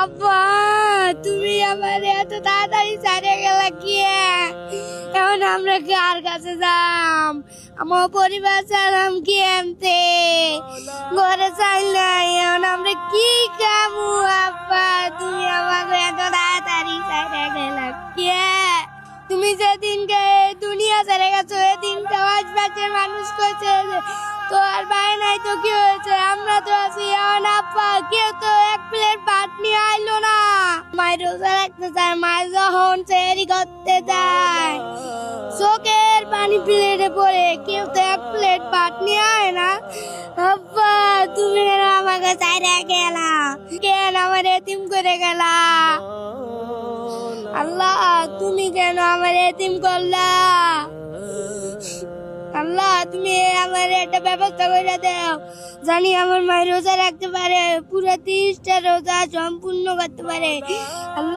আব্বা, তুমি আমার এত তাড়াতাড়ি ছাড়ে গেলা কি? এখন আমরা কার কাছে যাম? আমার পরিবার ছাড়াম কি এমতে ঘরে চাই নাই, এখন আমরা কি খাবো? আব্বা, তুমি আমাকে এত তাড়াতাড়ি ছাড়ে গেলা কি? তুমি যেদিনকে দুনিয়া ছেড়ে গেছো এদিনকে আশপাশের মানুষ কইছে তো আর ভাই নাই তো কি হয়েছে, আমরা তো আছি। এখন আব্বা কেউ তো এক প্লেট ভাত নিয়ে আইলো না। মায়ের রোজা রাখতে চায়, মায়ের যখন চেরি করতে যায় চোখের পানি প্লেটে পড়ে, কেউ তো এক প্লেট ভাত নিয়ে আয় না। আব্বা, তুমি কেন আমাকে চাইরে গেলা? কেন আমার এতিম করে গেলা? আল্লাহ, তুমি কেন আমার এতিম করলা? আল্লাহ, তুমি আমার একটা ব্যবস্থা করে দাও, জানি আমার মায়ের রোজা রাখতে পারে, পুরো 30টা রোজা সম্পূর্ণ করতে পারে। আল্লাহ।